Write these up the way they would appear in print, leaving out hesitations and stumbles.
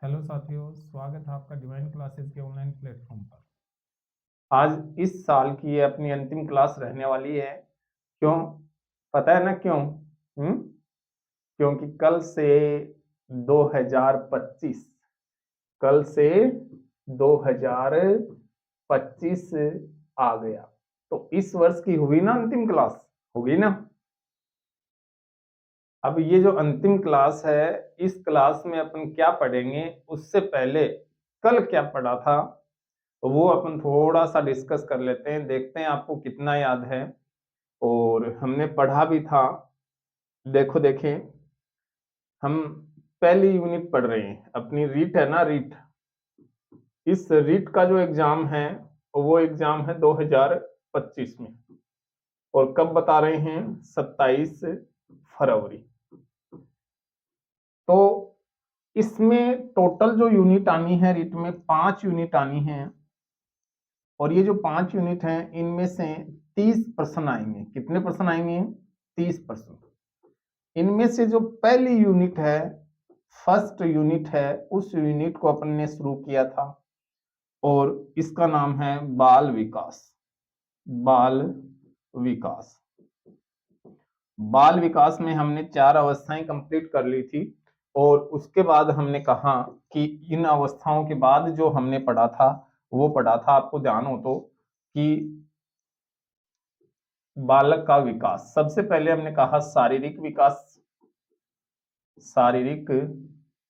Hello साथियों, स्वागत है आपका डिवाइन क्लासेस के ऑनलाइन प्लेटफॉर्म पर। आज इस साल की ये अपनी अंतिम क्लास रहने वाली है। क्यों? पता है ना क्यों? क्योंकि कल से 2025 आ गया। तो इस वर्ष की हुई ना अंतिम क्लास, होगी ना। अब ये जो अंतिम क्लास है, इस क्लास में अपन क्या पढ़ेंगे, उससे पहले कल क्या पढ़ा था वो अपन थोड़ा सा डिस्कस कर लेते हैं, देखते हैं आपको कितना याद है। और हमने पढ़ा भी था। देखो देखें, हम पहली यूनिट पढ़ रहे हैं, अपनी रीट है ना, रीट। इस रीट का जो एग्जाम है वो एग्जाम है 2025 में। और कब बता रहे हैं? 27 फरवरी। तो इसमें टोटल जो यूनिट आनी है रीट में, 5 यूनिट आनी है। और ये जो 5 यूनिट हैं, इनमें से 30 प्रश्न आएंगे। कितने प्रश्न आएंगे? 30 प्रश्न। इनमें से जो पहली यूनिट है, फर्स्ट यूनिट है, उस यूनिट को अपन ने शुरू किया था और इसका नाम है बाल विकास। बाल विकास। बाल विकास में हमने 4 अवस्थाएं कंप्लीट कर ली थी। और उसके बाद हमने कहा कि इन अवस्थाओं के बाद जो हमने पढ़ा था वो पढ़ा था, आपको ध्यान हो तो, कि बालक का विकास। सबसे पहले हमने कहा शारीरिक विकास। शारीरिक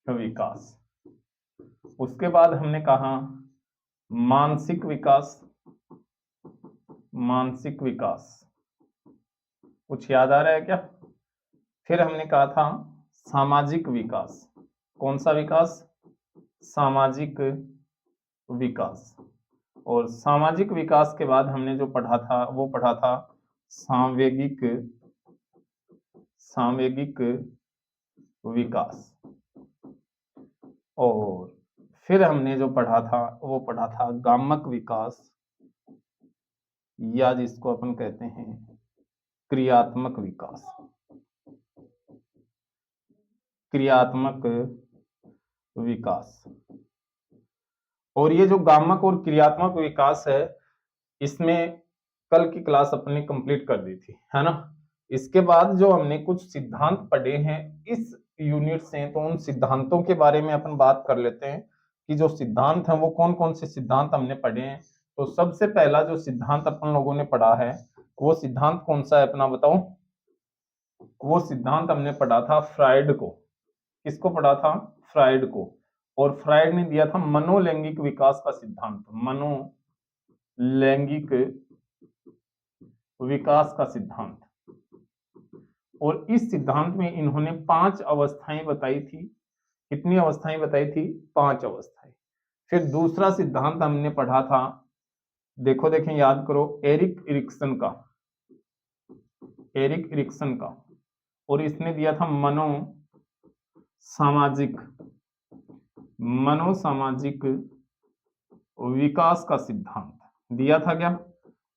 विकास। उसके बाद हमने कहा मानसिक विकास। मानसिक विकास। कुछ याद आ रहा है क्या? फिर हमने कहा था सामाजिक विकास। कौन सा विकास? सामाजिक विकास। और सामाजिक विकास के बाद हमने जो पढ़ा था वो पढ़ा था सांवेगिक सांवेगिक विकास। और फिर हमने जो पढ़ा था वो पढ़ा था गामक विकास, या जिसको अपन कहते हैं क्रियात्मक विकास। क्रियात्मक विकास। और ये जो गामक और क्रियात्मक विकास है, इसमें कल की क्लास अपने कंप्लीट कर दी थी, है ना। इसके बाद जो हमने कुछ सिद्धांत पढ़े हैं इस यूनिट से, तो उन सिद्धांतों के बारे में अपन बात कर लेते हैं कि जो सिद्धांत हैं वो कौन कौन से सिद्धांत हमने पढ़े हैं। तो सबसे पहला जो सिद्धांत अपन लोगों ने पढ़ा है वो सिद्धांत कौन सा है अपना, बताओ। वो सिद्धांत हमने पढ़ा था फ्राइड को। किसको पढ़ा था? फ्राइड को। और फ्राइड ने दिया था मनोलैंगिक विकास का सिद्धांत। मनोलैंगिक विकास का सिद्धांत। और इस सिद्धांत में इन्होंने 5 अवस्थाएं बताई थी। कितनी अवस्थाएं बताई थी? 5 अवस्थाएं। फिर दूसरा सिद्धांत हमने पढ़ा था, देखो देखें, याद करो, एरिक इरिक्सन का। एरिक इरिक्सन का। और इसने दिया था मनोसामाजिक विकास का सिद्धांत दिया था क्या।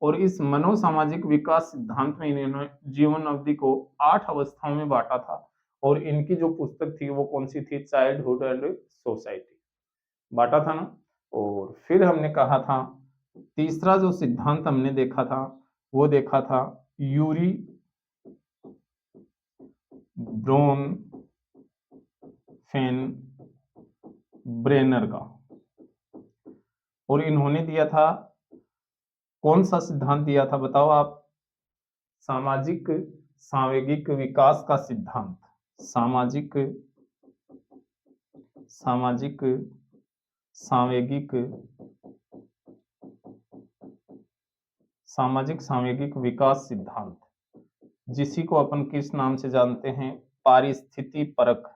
और इस मनोसामाजिक विकास सिद्धांत में इन्होंने जीवन अवधि को 8 अवस्थाओं में बांटा था। और इनकी जो पुस्तक थी वो कौन सी थी? Childhood and society. बांटा था ना। और फिर हमने कहा था तीसरा जो सिद्धांत हमने देखा था वो देखा था यूरी ब्रोन फेन ब्रेनर का। और इन्होंने दिया था, कौन सा सिद्धांत दिया था बताओ आप? सामाजिक सांवेगिक विकास का सिद्धांत। सामाजिक सामाजिक सांवेगिक सामाजिक सांवेगिक विकास सिद्धांत, जिसी को अपन किस नाम से जानते हैं? पारिस्थिति परक।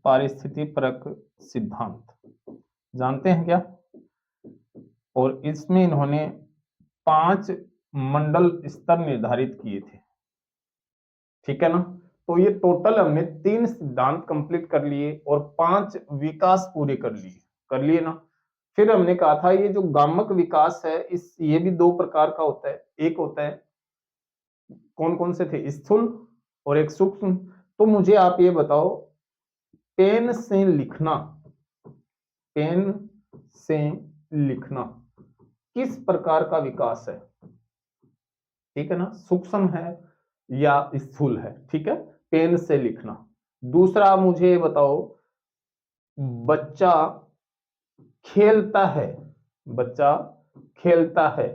पारिस्थिति परक सिद्धांत जानते हैं क्या? और इसमें इन्होंने 5 मंडल स्तर निर्धारित किए थे। ठीक है ना। तो ये टोटल हमने 3 सिद्धांत कंप्लीट कर लिए और 5 विकास पूरे कर लिए ना। फिर हमने कहा था ये जो गामक विकास है, इस ये भी 2 प्रकार का होता है। एक होता है, कौन कौन से थे? स्थूल और एक सूक्ष्म। तो मुझे आप ये बताओ, पेन से लिखना, पेन से लिखना किस प्रकार का विकास है? ठीक है ना, सूक्ष्म है या स्थूल है? ठीक है, पेन से लिखना। दूसरा मुझे बताओ, बच्चा खेलता है, बच्चा खेलता है,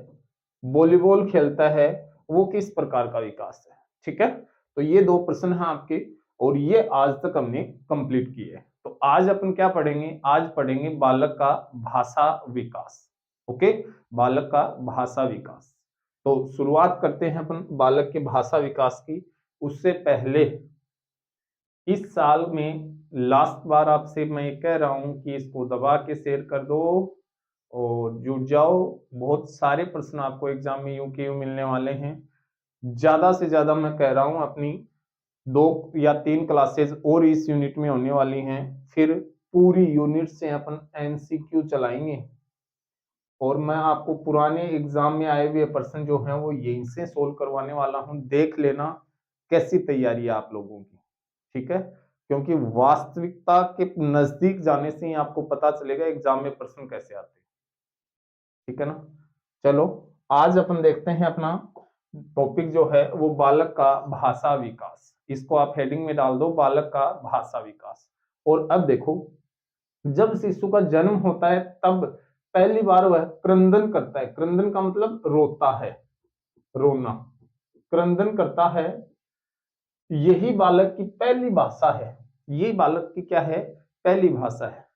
वॉलीबॉल खेलता है, वो किस प्रकार का विकास है? ठीक है, तो ये दो प्रश्न हैं आपके, और ये आज तक हमने कंप्लीट किए। तो आज अपन क्या पढ़ेंगे? आज पढ़ेंगे बालक का भाषा विकास। ओके, बालक का भाषा विकास। तो शुरुआत करते हैं अपन बालक के भाषा विकास की। उससे पहले इस साल में लास्ट बार आपसे मैं कह रहा हूं कि इसको दबा के शेयर कर दो और जुड़ जाओ। बहुत सारे प्रश्न आपको एग्जाम में यूं के यूं मिलने वाले हैं। ज्यादा से ज्यादा मैं कह रहा हूं, अपनी 2 या 3 क्लासेस और इस यूनिट में होने वाली हैं। फिर पूरी यूनिट से अपन एमसीक्यू चलाएंगे, और मैं आपको पुराने एग्जाम में आए हुए प्रश्न जो हैं वो यहीं से सोल्व करवाने वाला हूं। देख लेना कैसी तैयारी है आप लोगों की। ठीक है, क्योंकि वास्तविकता के नजदीक जाने से ही आपको पता चलेगा एग्जाम में प्रश्न कैसे आते हैं। ठीक है ना, चलो आज अपन देखते हैं अपना टॉपिक जो है वो बालक का भाषा विकास। इसको आप हेडिंग में डाल दो, बालक का भाषा विकास। और अब देखो, जब शिशु का जन्म होता है तब पहली बार वह क्रंदन करता है। क्रंदन का मतलब रोता है, रोना, क्रंदन करता है। यही बालक की पहली भाषा है, यही बालक की क्या है? पहली भाषा है।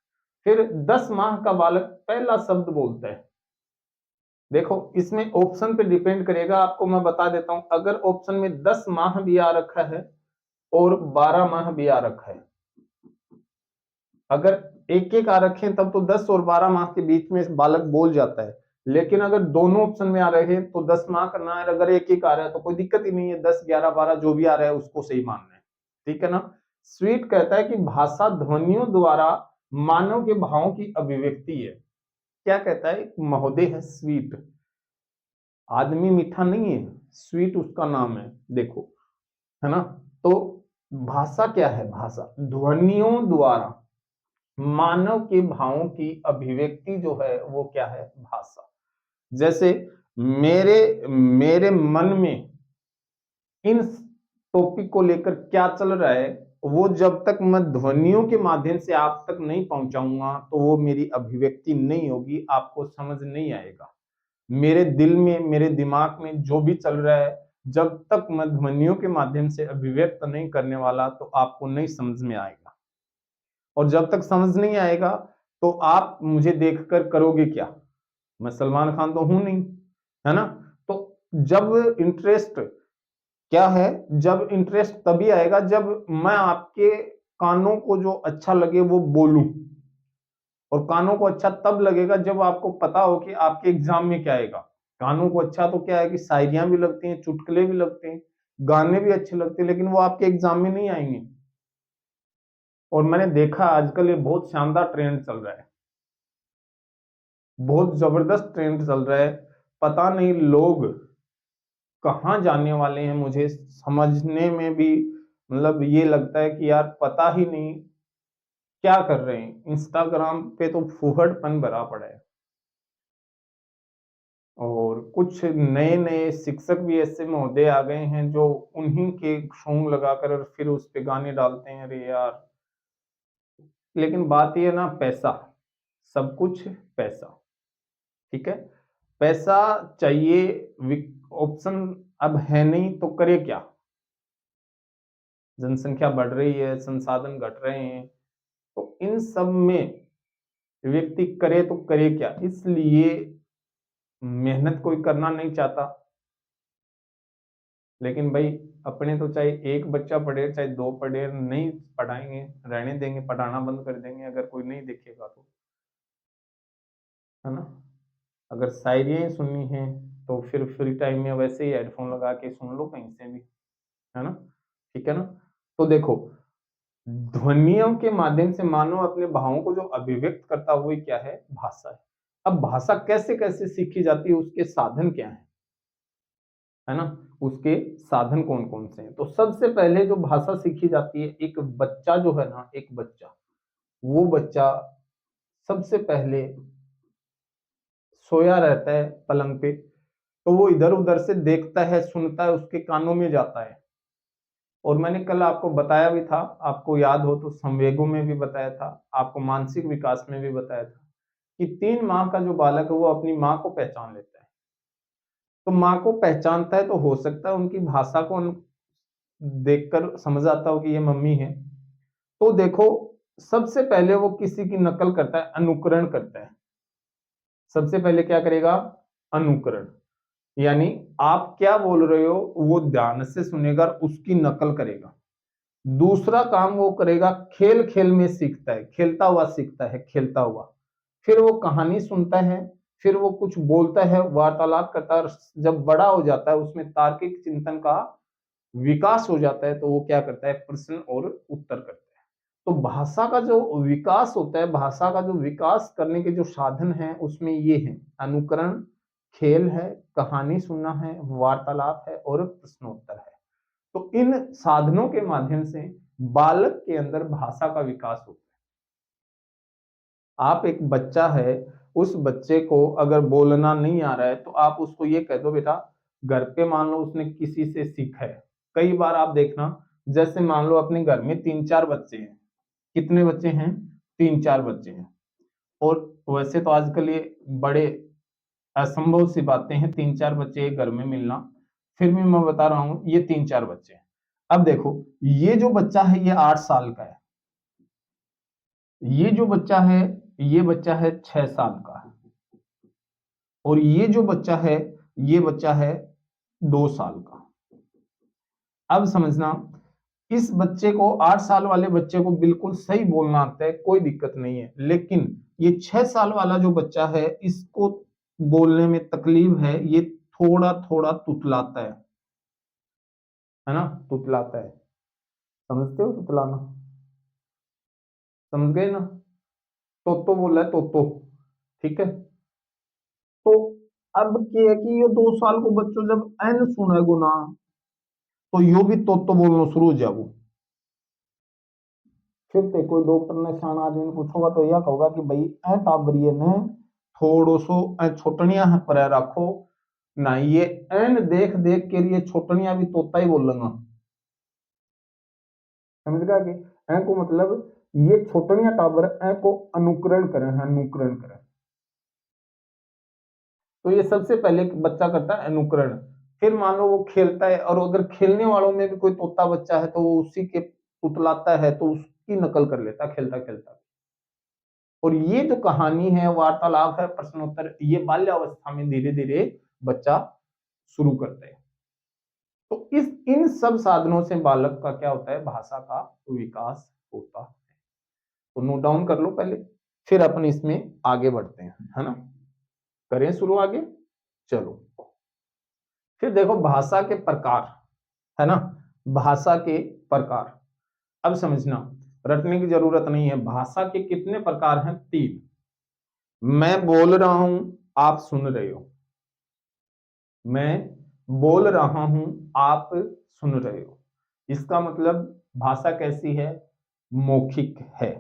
फिर 10 माह का बालक पहला शब्द बोलता है। देखो इसमें ऑप्शन पे डिपेंड करेगा, आपको मैं बता देता हूं। अगर ऑप्शन में 10 माह भी आ रखा है और 12 माह भी आ रखा है, अगर एक एक आ रखे हैं तब तो 10 और 12 माह के बीच में बालक बोल जाता है। लेकिन अगर दोनों ऑप्शन में आ रहे हैं तो 10 माह करना है, अगर एक एक आ रहा है तो कोई दिक्कत ही नहीं है, 10 11 12 जो भी आ रहा है उसको सही मानना है। ठीक है ना। स्वीट कहता है कि भाषा ध्वनियों द्वारा मानव के भावों की अभिव्यक्ति है। क्या कहता है? महोदय है स्वीट, आदमी मीठा नहीं है, स्वीट उसका नाम है। देखो, है ना। तो भाषा क्या है? भाषा ध्वनियों द्वारा मानव के भावों की अभिव्यक्ति जो है वो क्या है? भाषा। जैसे मेरे मेरे मन में इन टॉपिक को लेकर क्या चल रहा है, वो जब तक मैं ध्वनियों के माध्यम से आप तक नहीं पहुंचाऊंगा तो वो मेरी अभिव्यक्ति नहीं होगी, आपको समझ नहीं आएगा। मेरे दिल में, मेरे दिमाग में जो भी चल रहा है, जब तक मैं ध्वनियों के माध्यम से अभिव्यक्त नहीं करने वाला तो आपको नहीं समझ में आएगा। और जब तक समझ नहीं आएगा तो आप मुझे देखकर करोगे क्या? मैं सलमान खान तो हूं नहीं, है ना। तो जब इंटरेस्ट क्या है, जब इंटरेस्ट तभी आएगा जब मैं आपके कानों को जो अच्छा लगे वो बोलूं। और कानों को अच्छा तब लगेगा जब आपको पता हो कि आपके एग्जाम में क्या आएगा। कानों को अच्छा तो क्या है कि शायरियां भी लगती हैं, चुटकुले भी लगते हैं, गाने भी अच्छे लगते हैं, लेकिन वो आपके एग्जाम में नहीं आएंगे। और मैंने देखा आजकल ये बहुत शानदार ट्रेंड चल रहा है, बहुत जबरदस्त ट्रेंड चल रहा है। पता नहीं लोग कहाँ जाने वाले हैं, मुझे समझने में भी मतलब ये लगता है कि यार पता ही नहीं क्या कर रहे हैं। इंस्टाग्राम पे तो फूहड़पन भरा पड़ा है, और कुछ नए नए शिक्षक भी ऐसे महोदय आ गए हैं जो उन्हीं के सॉन्ग लगाकर और फिर उस पे गाने डालते हैं। अरे यार, लेकिन बात ये ना, पैसा, सब कुछ पैसा। ठीक है, पैसा चाहिए, ऑप्शन अब है नहीं तो करे क्या? जनसंख्या बढ़ रही है, संसाधन घट रहे हैं, तो इन सब में व्यक्ति करे तो करे क्या? इसलिए मेहनत कोई करना नहीं चाहता। लेकिन भाई अपने तो चाहे एक बच्चा पढ़े चाहे 2 पढ़े, नहीं पढ़ाएंगे, रहने देंगे, पढ़ाना बंद कर देंगे अगर कोई नहीं देखेगा तो, है ना। अगर शायरी सुननी है तो फिर फ्री टाइम में वैसे ही हेडफोन लगा के सुन लो कहीं से भी, है ना। ठीक है ना। तो देखो, ध्वनियों के माध्यम से मानव अपने भावों को जो अभिव्यक्त करता हुआ क्या है? भाषा है। अब भाषा कैसे कैसे सीखी जाती है, उसके साधन क्या है ना। उसके साधन कौन कौन से हैं। तो सबसे पहले जो भाषा सीखी जाती है, एक बच्चा जो है ना, एक बच्चा, वो बच्चा सबसे पहले सोया रहता है पलंग पे, तो वो इधर उधर से देखता है, सुनता है, उसके कानों में जाता है। और मैंने कल आपको बताया भी था, आपको याद हो तो संवेगों में भी बताया था, आपको मानसिक विकास में भी बताया था कि 3 माह का जो बालक है वो अपनी माँ को पहचान लेता है। तो माँ को पहचानता है तो हो सकता है उनकी भाषा को देखकर समझ आता हो कि ये मम्मी है। तो देखो, सबसे पहले वो किसी की नकल करता है, अनुकरण करता है। सबसे पहले क्या करेगा? अनुकरण, यानी आप क्या बोल रहे हो वो ध्यान से सुनेगा और उसकी नकल करेगा। दूसरा काम वो करेगा, खेल खेल में सीखता है, खेलता हुआ सीखता है, खेलता हुआ। फिर वो कहानी सुनता है, फिर वो कुछ बोलता है, वार्तालाप करता है, और जब बड़ा हो जाता है उसमें तार्किक चिंतन का विकास हो जाता है, तो वो क्या करता है? प्रश्न और उत्तर करता है। तो भाषा का जो विकास होता है, भाषा का जो विकास करने के जो साधन हैं उसमें ये है, अनुकरण, खेल है, कहानी सुनना है, वार्तालाप है और प्रश्नोत्तर है। तो इन साधनों के माध्यम से बालक के अंदर भाषा का विकास होता है। आप एक बच्चा है, उस बच्चे को अगर बोलना नहीं आ रहा है तो आप उसको ये कह दो, बेटा घर पे मान लो उसने किसी से सीखा है। कई बार आप देखना, जैसे मान लो अपने घर में 3-4 बच्चे हैं। कितने बच्चे हैं? 3-4 बच्चे हैं। और वैसे तो आजकल ये बड़े असंभव सी बातें हैं 3-4 बच्चे एक घर में मिलना, फिर भी मैं बता रहा हूं ये 3-4 बच्चे हैं। अब देखो, ये जो बच्चा है ये 8 साल का है, ये जो बच्चा है ये बच्चा है 6 साल का, और ये जो बच्चा है ये बच्चा है 2 साल का। अब समझना, इस बच्चे को 8 साल वाले बच्चे को बिल्कुल सही बोलना आता है, कोई दिक्कत नहीं है, लेकिन ये 6 साल वाला जो बच्चा है इसको बोलने में तकलीफ है, ये थोड़ा थोड़ा तुतलाता है ना, तुतलाता है। समझते हो तुतलाना? समझ गए ना? तोतो बोला है, तोतो। ठीक है। तो अब क्या है कि ये 2 साल को बच्चों जब एन सुनेगो ना, तो यो भी तोतो बोलना शुरू हो जाएगो। फिर ते कोई डॉक्टर ने सियाना आदमी ने पूछोगा तो यह कहोगा कि भाई ए टाबरिए ने थोड़ो सो छोटनिया पर रखो ना, ये एन देख देख के लिए छोटनिया भी तोता ही बोलेगा। समझ गया कि ए को मतलब ये छोटनिया टाबर ए को अनुकरण करें, अनुकरण करें। तो ये सबसे पहले बच्चा करता है अनुकरण। फिर मान लो वो खेलता है, और अगर खेलने वालों में भी कोई तोता बच्चा है तो वो उसी के तुतलाता है, तो उसकी नकल कर लेता खेलता खेलता। और ये जो कहानी है, वार्तालाप है, प्रश्नोत्तर, ये बाल्यावस्था में धीरे धीरे बच्चा शुरू करता है। तो इस इन सब साधनों से बालक का क्या होता है? भाषा का विकास होता है। तो नोट डाउन कर लो पहले, फिर अपन इसमें आगे बढ़ते हैं, है ना? करें शुरू आगे, चलो। फिर देखो भाषा के प्रकार, है ना? भाषा के प्रकार, अब समझना, रटने की जरूरत नहीं है। भाषा के कितने प्रकार हैं? 3। मैं बोल रहा हूं, आप सुन रहे हो। मैं बोल रहा हूं, आप सुन रहे हो। इसका मतलब भाषा कैसी है? मौखिक है।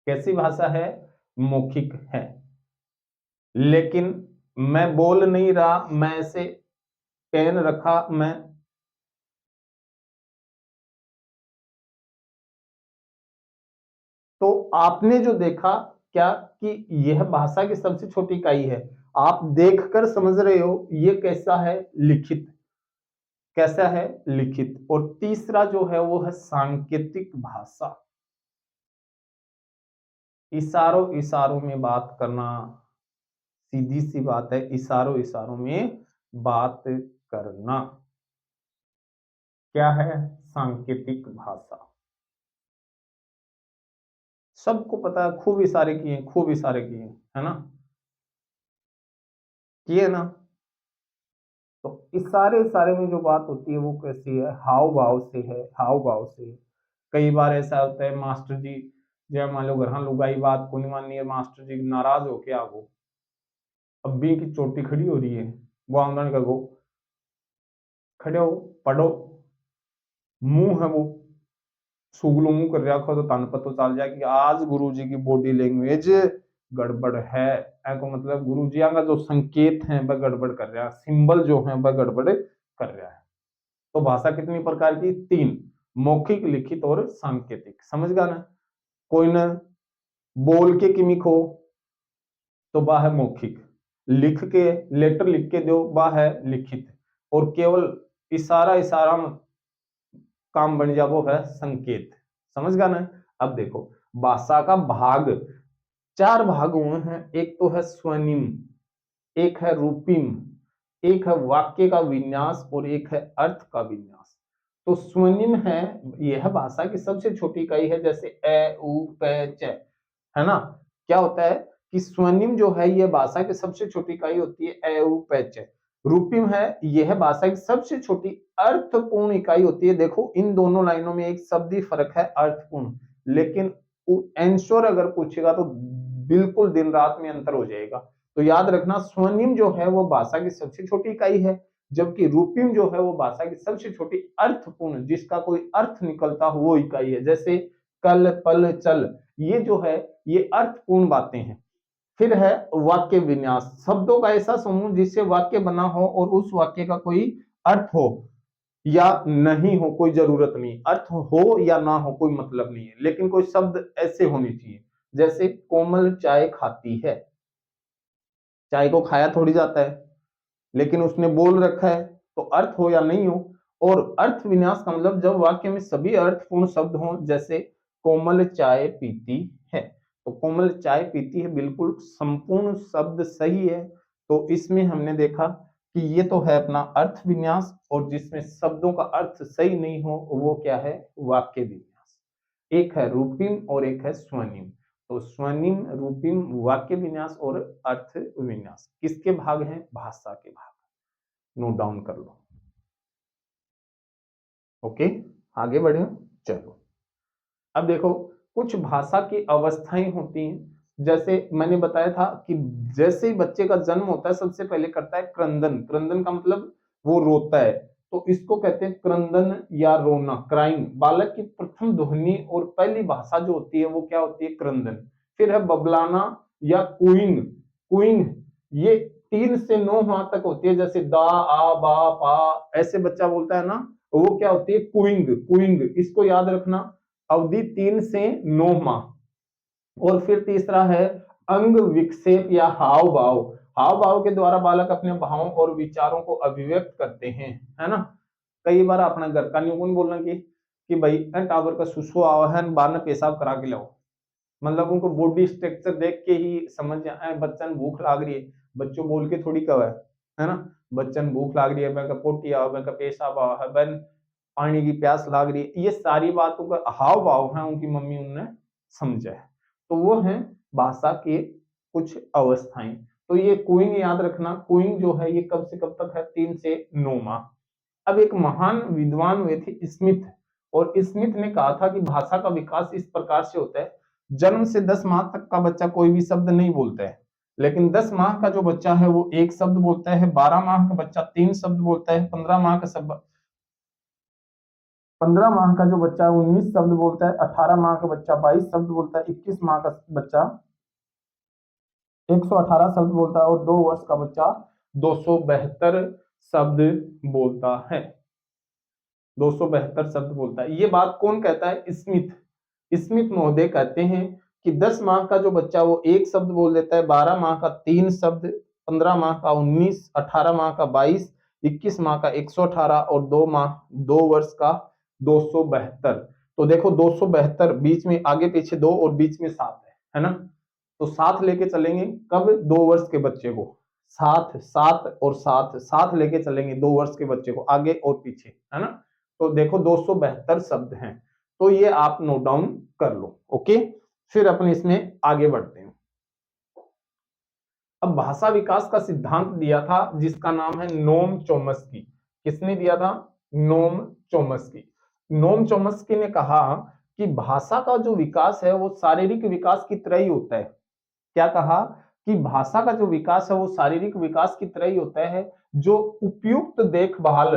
कैसी भाषा है? मौखिक है। लेकिन मैं बोल नहीं रहा, मैं ऐसे पेन रखा, मैं तो आपने जो देखा क्या कि यह भाषा की सबसे छोटी इकाई है। आप देखकर समझ रहे हो ये कैसा है? लिखित। कैसा है? लिखित। और तीसरा जो है वो है सांकेतिक भाषा। इशारों इशारों में बात करना, सीधी सी बात है, इशारों इशारों में बात करना क्या है? सांकेतिक भाषा। सबको पता है, खूब इशारे किए, खूब इशारे किए, है ना? किए ना? तो इशारे इशारे में जो बात होती है वो कैसी है? हाव भाव से है, हाव भाव से। कई बार ऐसा होता है मास्टर जी, जब मान लो घर लुगाई बात को नहीं माननी है, मास्टर जी नाराज हो के आगो, अब भी की चोटी खड़ी हो रही है, वो आंगन का गो खड़े हो, पढ़ो। मुंह है वो सुगलू मुंह कर रखो तो तन पतो चल जाए कि आज गुरुजी की बॉडी लैंग्वेज गड़बड़ है। ऐको मतलब गुरुजी का जो संकेत है वह गड़बड़ कर रहा है, सिंबल जो है वह गड़बड़ कर रहा है। तो भाषा कितनी प्रकार की? तीन, मौखिक, लिखित और सांकेतिक। समझ गया ना? कोई न बोल के किमिक हो तो वह है मौखिक, लिख के लेटर लिख के दो वह है लिखित, और केवल इशारा इशारा काम बन जा वो है संकेत। समझ गया ना? अब देखो भाषा का भाग, चार भाग हुए हैं। एक तो है स्वनिम, एक है रूपिम, एक है वाक्य का विन्यास और एक है अर्थ का विन्यास। तो स्वनिम है, यह भाषा की सबसे छोटी इकाई है, जैसे ए उ प च, है ना? क्या होता है कि स्वनिम जो है यह भाषा की सबसे छोटी इकाई होती है, ए उ प च। रूपिम है, यह भाषा की सबसे छोटी अर्थपूर्ण इकाई होती है। देखो इन दोनों लाइनों में एक शब्द ही फर्क है, अर्थपूर्ण, लेकिन आंसर अगर पूछेगा तो बिल्कुल दिन रात में अंतर हो जाएगा। तो याद रखना स्वनिम जो है वो भाषा की सबसे छोटी इकाई है, जबकि रूपिम जो है वो भाषा की सबसे छोटी अर्थपूर्ण, जिसका कोई अर्थ निकलता हो वो इकाई है। जैसे कल, पल, चल, ये जो है ये अर्थपूर्ण बातें हैं। फिर है वाक्य विन्यास, शब्दों का ऐसा समूह जिससे वाक्य बना हो और उस वाक्य का कोई अर्थ हो या नहीं हो, कोई जरूरत नहीं, अर्थ हो या ना हो कोई मतलब नहीं है, लेकिन कोई शब्द ऐसे होने चाहिए। जैसे कोमल चाय खाती है, चाय को खाया थोड़ी जाता है, लेकिन उसने बोल रखा है, तो अर्थ हो या नहीं हो। और अर्थ विन्यास का मतलब जब वाक्य में सभी अर्थपूर्ण शब्द हों, जैसे कोमल चाय पीती है, तो कोमल चाय पीती है बिल्कुल संपूर्ण शब्द सही है। तो इसमें हमने देखा कि ये तो है अपना अर्थ विन्यास, और जिसमें शब्दों का अर्थ सही नहीं हो वो क्या है? वाक्य विन्यास। एक है रूपिम और एक है स्वनिम। तो स्वनिम, रूपिम, वाक्य विन्यास और अर्थ विन्यास किसके भाग हैं? भाषा के भाग। नोट डाउन कर लो। ओके, आगे बढ़े। चलो अब देखो कुछ भाषा की अवस्थाएं होती हैं। जैसे मैंने बताया था कि जैसे ही बच्चे का जन्म होता है सबसे पहले करता है क्रंदन। क्रंदन का मतलब वो रोता है, तो इसको कहते हैं क्रंदन या रोना, क्राइंग। बालक की प्रथम ध्वनि और पहली भाषा जो होती है वो क्या होती है? क्रंदन। फिर है बबलाना या कुइंग। कुइंग ये 3 से 9 माह तक होती है, जैसे दा आ बा पा ऐसे बच्चा बोलता है ना, वो क्या होती है? कुइंग। कुइंग इसको याद रखना, अवधि 3 से 9 माह। और फिर तीसरा है अंग विक्षेप या हाव भाव। हाव भाव के द्वारा बालक अपने भावों और विचारों को अभिव्यक्त करते हैं, है ना? कई बार अपना घर का न्यून बोलना कि भाई टावर का सुसु आवा है, बाहर ने पेशाब करा के लाओ। मतलब उनको बॉडी स्ट्रक्चर देख के ही समझ जाए बच्चन भूख लाग रही है। बच्चों बोल के थोड़ी कहा है ना? बच्चन भूख लाग रही है, मैं का पोटी आओ, मैं का पेशाब आओ है, बन पानी की प्यास लाग रही है। ये सारी बातों का हाव भाव है, उनकी मम्मी उनने समझा है। तो वो है भाषा के कुछ अवस्थाएं। तो ये कुइंग याद रखना, कुइंग जो है ये कब से कब तक है? 3 से 9 माह। अब एक महान विद्वान हुए थे स्मिथ, और स्मिथ ने कहा था कि भाषा का विकास इस प्रकार से होता है, जन्म से 10 माह तक का बच्चा कोई भी शब्द नहीं बोलता है, लेकिन 10 माह का जो बच्चा है वो एक शब्द बोलता है, 12 माह का बच्चा 3 शब्द बोलता है, 15 माह का जो बच्चा है 19 शब्द बोलता है, 18 माह का बच्चा 22 शब्द बोलता है, 21 माह का बच्चा 118 शब्द बोलता है, और 2 वर्ष का बच्चा 272 शब्द बोलता है। 272 शब्द बोलता है। ये बात कौन कहता है? स्मिथ। स्मिथ महोदय कहते हैं कि 10 माह का जो बच्चा वो एक शब्द बोल देता है, 12 माह का 3 शब्द, 15 माह का 19, 18 माह का 22, 21 माह का 118 और 2 वर्ष का 272। तो देखो 272 बीच में आगे पीछे 2 और बीच में 7 है ना? तो 7 लेके चलेंगे कब? 2 वर्ष के बच्चे को, 7 7 और 7 7 लेके चलेंगे 2 वर्ष के बच्चे को आगे और पीछे, है ना? तो देखो 272 शब्द हैं। तो ये आप नोट डाउन कर लो। ओके, फिर अपन इसमें आगे बढ़ते हैं। अब भाषा विकास का सिद्धांत दिया था जिसका नाम है नोम चोम्स्की। किसने दिया था? नोम चोम्स्की। नोम चोम्स्की ने कहा कि भाषा का जो विकास है वो शारीरिक विकास की तरह ही होता है। क्या कहा? कि भाषा का जो विकास है वो शारीरिक विकास की तरह ही होता है, जो उपयुक्त देखभाल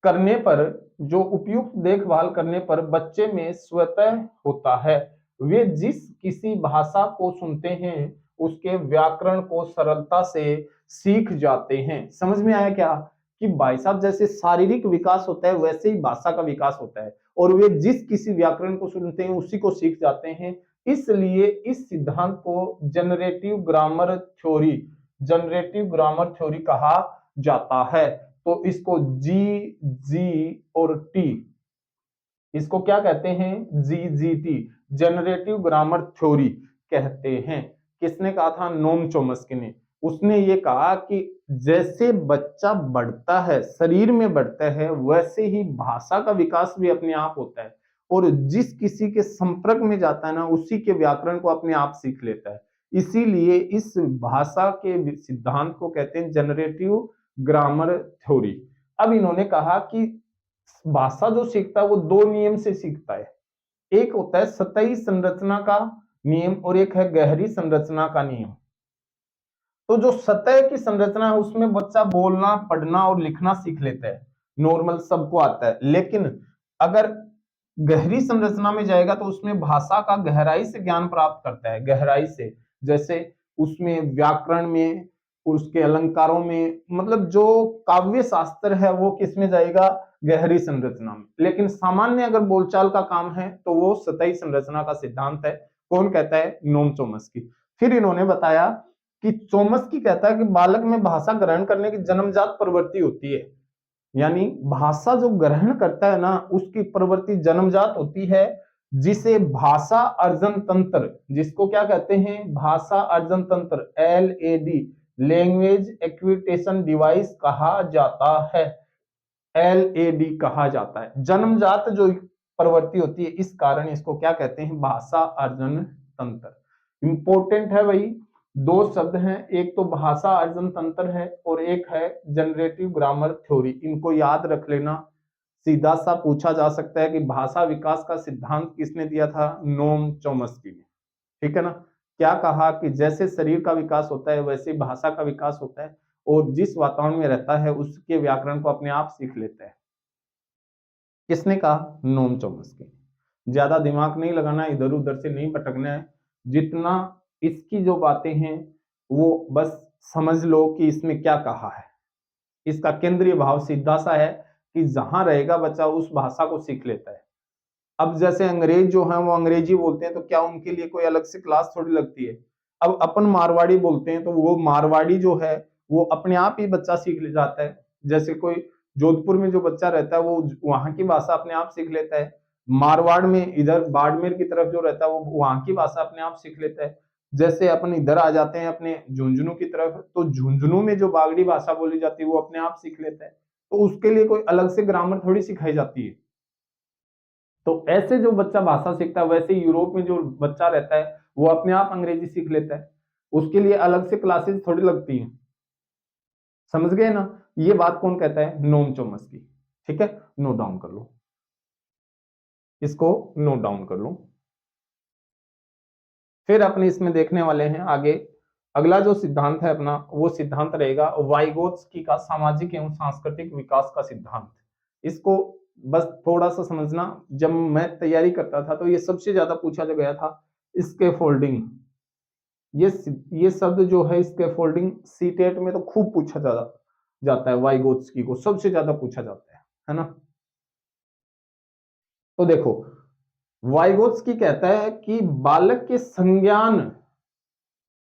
करने पर, जो उपयुक्त देखभाल करने पर बच्चे में स्वतः होता है। वे जिस किसी भाषा को सुनते हैं उसके व्याकरण को सरलता से सीख जाते हैं। समझ में आया क्या? कि भाई साहब जैसे शारीरिक विकास होता है वैसे ही भाषा का विकास होता है, और वे जिस किसी व्याकरण को सुनते हैं उसी को सीख जाते हैं। इसलिए इस सिद्धांत को जनरेटिव ग्रामर थ्योरी कहा जाता है। तो इसको जी और टी, इसको क्या कहते हैं? जीजीटी, जनरेटिव ग्रामर थ्योरी कहते हैं। किसने कहा था? नोम चोम्स्की ने। उसने ये कहा कि जैसे बच्चा बढ़ता है, शरीर में बढ़ता है, वैसे ही भाषा का विकास भी अपने आप होता है, और जिस किसी के संपर्क में जाता है ना उसी के व्याकरण को अपने आप सीख लेता है। इसीलिए इस भाषा के सिद्धांत को कहते हैं जनरेटिव ग्रामर थ्योरी। अब इन्होंने कहा कि भाषा जो सीखता है वो दो नियम से सीखता है। एक होता है सतही संरचना का नियम और एक है गहरी संरचना का नियम। तो जो सतह की संरचना है उसमें बच्चा बोलना, पढ़ना और लिखना सीख लेता है, नॉर्मल सबको आता है। लेकिन अगर गहरी संरचना में जाएगा तो उसमें भाषा का गहराई से ज्ञान प्राप्त करता है, गहराई से। जैसे उसमें व्याकरण में, उसके अलंकारों में, मतलब जो काव्य शास्त्र है वो किस में जाएगा? गहरी संरचना में। लेकिन सामान्य अगर बोलचाल का काम है तो वो सतही संरचना का सिद्धांत है। कौन कहता है? नोम चोम्स्की। फिर इन्होंने बताया कि चोम्स्की कहता है कि बालक में भाषा ग्रहण करने की जन्मजात प्रवृत्ति होती है। यानी भाषा जो ग्रहण करता है ना उसकी प्रवृत्ति जन्मजात होती है, जिसे भाषा अर्जन तंत्र, जिसको क्या कहते हैं? भाषा अर्जन तंत्र, LAD, लैंग्वेज एक्विटेशन डिवाइस कहा जाता है। LAD कहा जाता है। जन्मजात जो प्रवृत्ति होती है, इस कारण इसको क्या कहते हैं? भाषा अर्जन तंत्र। इंपॉर्टेंट है भाई, दो शब्द हैं, एक तो भाषा अर्जन तंत्र है और एक है जनरेटिव ग्रामर थ्योरी। इनको याद रख लेना। सीधा सा पूछा जा सकता है कि भाषा विकास का सिद्धांत किसने दिया था? नोम चोम्स्की ने। ठीक है ना? क्या कहा कि जैसे शरीर का विकास होता है वैसे ही भाषा का विकास होता है, और जिस वातावरण में रहता है उसके व्याकरण को अपने आप सीख लेता है। किसने कहा? नोम चोम्स्की। ज्यादा दिमाग नहीं लगाना, इधर उधर से नहीं भटकना है। जितना इसकी जो बातें हैं वो बस समझ लो कि इसमें क्या कहा है। इसका केंद्रीय भाव सीधा सा है कि जहां रहेगा बच्चा उस भाषा को सीख लेता है। अब जैसे अंग्रेज जो है वो अंग्रेजी बोलते हैं तो क्या उनके लिए कोई अलग से क्लास थोड़ी लगती है? अब अपन मारवाड़ी बोलते हैं तो वो मारवाड़ी जो है वो अपने आप ही बच्चा सीख ले जाता है। जैसे कोई जोधपुर में जो बच्चा रहता है वो वहां की भाषा अपने आप सीख लेता है। मारवाड़ में, इधर बाड़मेर की तरफ जो रहता है वो वहां की भाषा अपने आप सीख लेता है। जैसे अपन इधर आ जाते हैं अपने झुंझुनू की तरफ, तो झुंझुनू में जो बागड़ी भाषा बोली जाती है वो अपने आप सीख लेता है। तो उसके लिए कोई अलग से ग्रामर थोड़ी सिखाई जाती है। तो ऐसे जो बच्चा भाषा सीखता है वैसे यूरोप में जो बच्चा रहता है वो अपने आप अंग्रेजी सीख लेता है। उसके लिए अलग से क्लासेस थोड़ी लगती हैं। समझ गए ना? ये बात कौन कहता है? नोम चोम्स्की। ठीक है, नोट डाउन कर लो, इसको नोट डाउन कर लो। फिर अपने इसमें देखने वाले हैं आगे। अगला जो सिद्धांत है अपना वो सिद्धांत रहेगा वाइगोत्स्की का सामाजिक एवं सांस्कृतिक विकास का सिद्धांत। इसको बस थोड़ा सा समझना। जब मैं तैयारी करता था तो ये सबसे ज्यादा पूछा गया था, स्कैफोल्डिंग। ये ये शब्द जो है स्कैफोल्डिंग, सीटेट में तो खूब पूछा जाता है। वाइगोत्स्की को सबसे ज्यादा पूछा जाता है ना? तो देखो, वाइगोत्स्की कहता है कि बालक के संज्ञान,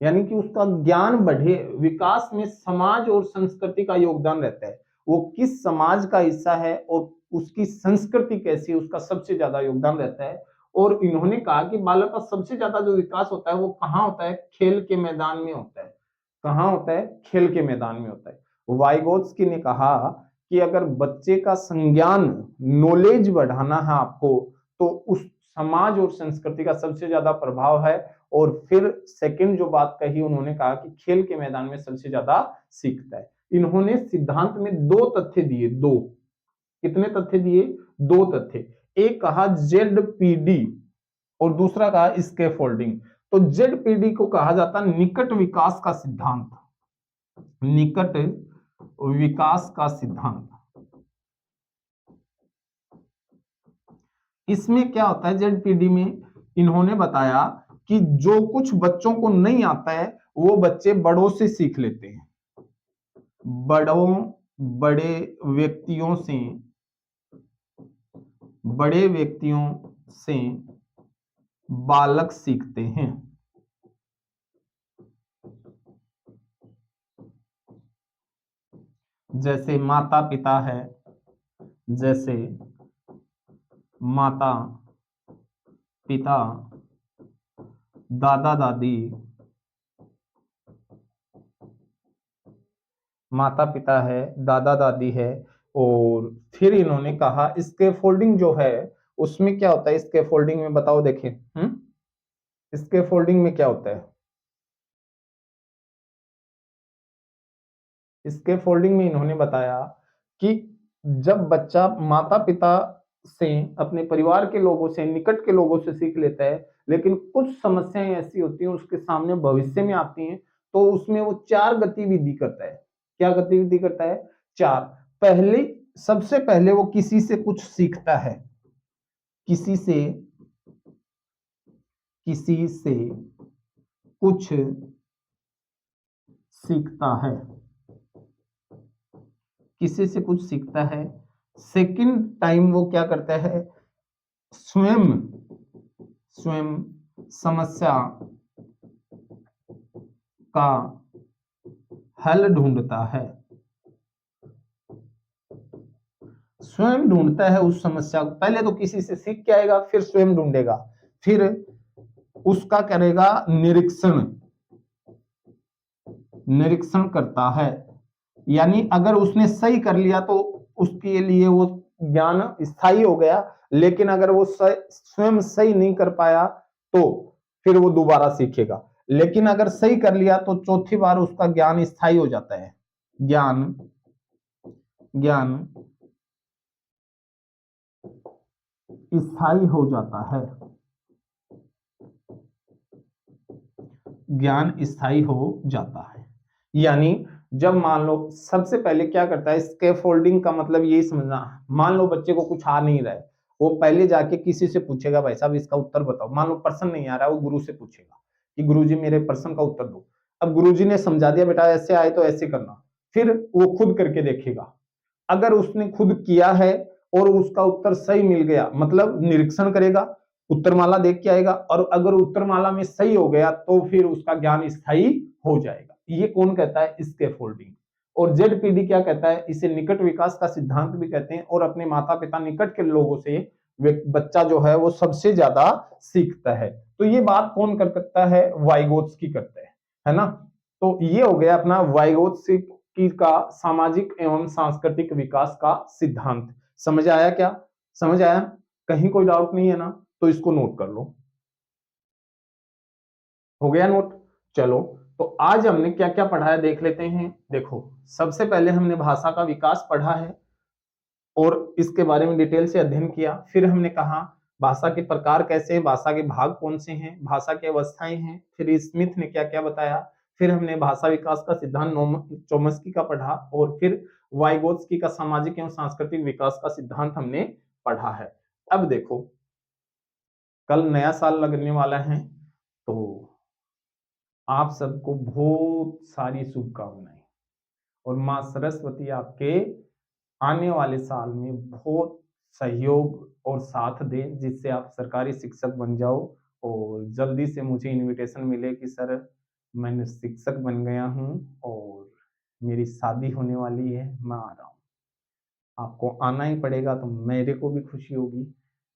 यानी कि उसका ज्ञान बढ़े, विकास में समाज और संस्कृति का योगदान रहता है। वो किस समाज का हिस्सा है और उसकी संस्कृति कैसी है उसका सबसे ज्यादा योगदान रहता है। और इन्होंने कहा कि बालक का सबसे ज्यादा जो विकास होता है वो कहाँ होता है? खेल के मैदान में होता है। कहाँ होता है? खेल के मैदान में होता है। वाइगोत्स्की ने कहा कि अगर बच्चे का संज्ञान, नॉलेज बढ़ाना है आपको, तो उस समाज और संस्कृति का सबसे ज्यादा प्रभाव है। और फिर सेकंड जो बात कही उन्होंने कहा कि खेल के मैदान में सबसे ज्यादा सीखता है। इन्होंने सिद्धांत में दो तथ्य दिए, दो। कितने तथ्य दिए? दो तथ्य। एक कहा ZPD और दूसरा कहा स्कैफोल्डिंग। तो ZPD को कहा जाता है निकट विकास का सिद्धांत। निकट विकास का सिद्धांत। इसमें क्या होता है, जेडपीडी में इन्होंने बताया कि जो कुछ बच्चों को नहीं आता है वो बच्चे बड़ों से सीख लेते हैं, बड़े व्यक्तियों से बड़े व्यक्तियों से बालक सीखते हैं। जैसे माता पिता है, जैसे माता पिता, दादा दादी, माता पिता है, दादा दादी है। और फिर इन्होंने कहा स्कैफोल्डिंग जो है उसमें क्या होता है, स्कैफोल्डिंग में बताओ देखें। स्कैफोल्डिंग में क्या होता है, स्कैफोल्डिंग में इन्होंने बताया कि जब बच्चा माता पिता से, अपने परिवार के लोगों से, निकट के लोगों से सीख लेता है, लेकिन कुछ समस्याएं ऐसी होती हैं उसके सामने भविष्य में आती हैं, तो उसमें वो 4 गतिविधि करता है। क्या गतिविधि करता है? 4। पहले, सबसे पहले वो किसी से कुछ सीखता है, किसी से कुछ सीखता है, किसी से कुछ सीखता है। सेकंड टाइम वो क्या करता है, स्वयं स्वयं समस्या का हल ढूंढता है, स्वयं ढूंढता है उस समस्या को। पहले तो किसी से सीख के आएगा, फिर स्वयं ढूंढेगा, फिर उसका करेगा निरीक्षण, निरीक्षण करता है। यानी अगर उसने सही कर लिया तो उसके लिए वो ज्ञान स्थायी हो गया, लेकिन अगर वो स्वयं सही नहीं कर पाया तो फिर वो दोबारा सीखेगा। लेकिन अगर सही कर लिया तो चौथी बार उसका ज्ञान स्थायी हो जाता है, ज्ञान ज्ञान स्थायी हो जाता है, ज्ञान स्थायी हो जाता है। यानी जब मान लो, सबसे पहले क्या करता है, स्कैफोल्डिंग का मतलब यही समझना, मान लो बच्चे को कुछ आ नहीं रहा है, वो पहले जाके किसी से पूछेगा, भाई साहब इसका उत्तर बताओ। मान लो प्रश्न नहीं आ रहा है, वो गुरु से पूछेगा कि गुरुजी मेरे प्रश्न का उत्तर दो। अब गुरुजी ने समझा दिया, बेटा ऐसे आए तो ऐसे करना, फिर वो खुद करके देखेगा। अगर उसने खुद किया है और उसका उत्तर सही मिल गया, मतलब निरीक्षण करेगा, उत्तरमाला देख के आएगा, और अगर उत्तरमाला में सही हो गया तो फिर उसका ज्ञान स्थायी हो जाएगा। ये कौन कहता है? स्कैफोल्डिंग। और जेडपीडी क्या कहता है? इसे निकट विकास का सिद्धांत भी कहते हैं। और अपने माता पिता, निकट के लोगों से बच्चा जो है वो सबसे ज्यादा सीखता है। तो ये बात कौन कर सकता है? वाइगोत्स्की करते हैं, है ना। तो ये हो गया अपना वाइगोत्स्की का सामाजिक एवं सांस्कृतिक विकास का सिद्धांत। समझ आया क्या? समझ आया? कहीं कोई डाउट नहीं है ना? तो इसको नोट कर लो। हो गया नोट? चलो, तो आज हमने क्या क्या पढ़ा है देख लेते हैं। देखो, सबसे पहले हमने भाषा का विकास पढ़ा है और इसके बारे में डिटेल से अध्ययन किया। फिर हमने कहा भाषा के प्रकार कैसे हैं, भाषा के भाग कौन से हैं, भाषा की अवस्थाएं हैं। फिर स्मिथ ने क्या क्या बताया। फिर हमने भाषा विकास का सिद्धांत चोम्स्की का पढ़ा, और फिर वाइगोत्स्की का सामाजिक एवं सांस्कृतिक विकास का सिद्धांत हमने पढ़ा है। अब देखो, कल नया साल लगने वाला है, तो आप सबको बहुत सारी शुभकामनाएं, और माँ सरस्वती आपके आने वाले साल में बहुत सहयोग और साथ दे, जिससे आप सरकारी शिक्षक बन जाओ और जल्दी से मुझे इनविटेशन मिले कि सर मैंने शिक्षक बन गया हूँ और मेरी शादी होने वाली है, मैं आ रहा हूँ। आपको आना ही पड़ेगा, तो मेरे को भी खुशी होगी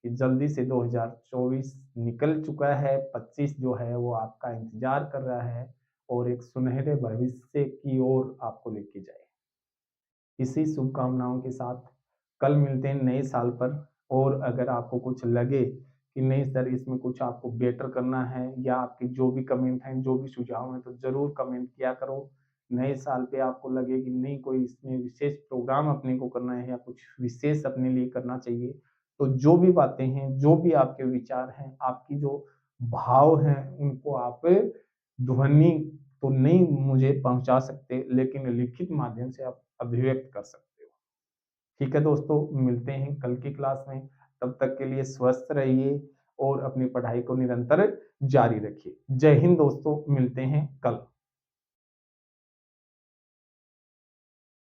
कि जल्दी से 2024 निकल चुका है, 25 जो है वो आपका इंतजार कर रहा है और एक सुनहरे भविष्य की ओर आपको लेके जाए। इसी शुभकामनाओं के साथ कल मिलते हैं नए साल पर। और अगर आपको कुछ लगे कि नहीं सर इसमें कुछ आपको बेटर करना है, या आपके जो भी कमेंट हैं, जो भी सुझाव हैं, तो जरूर कमेंट किया करो। नए साल पे आपको लगे कि नहीं कोई इसमें विशेष प्रोग्राम अपने को करना है या कुछ विशेष अपने लिए करना चाहिए, तो जो भी बातें हैं, जो भी आपके विचार हैं, आपकी जो भाव हैं, उनको आप ध्वनि तो नहीं मुझे पहुंचा सकते, लेकिन लिखित माध्यम से आप अभिव्यक्त कर सकते हो। ठीक है दोस्तों, मिलते हैं कल की क्लास में। तब तक के लिए स्वस्थ रहिए और अपनी पढ़ाई को निरंतर जारी रखिए। जय हिंद दोस्तों, मिलते हैं कल।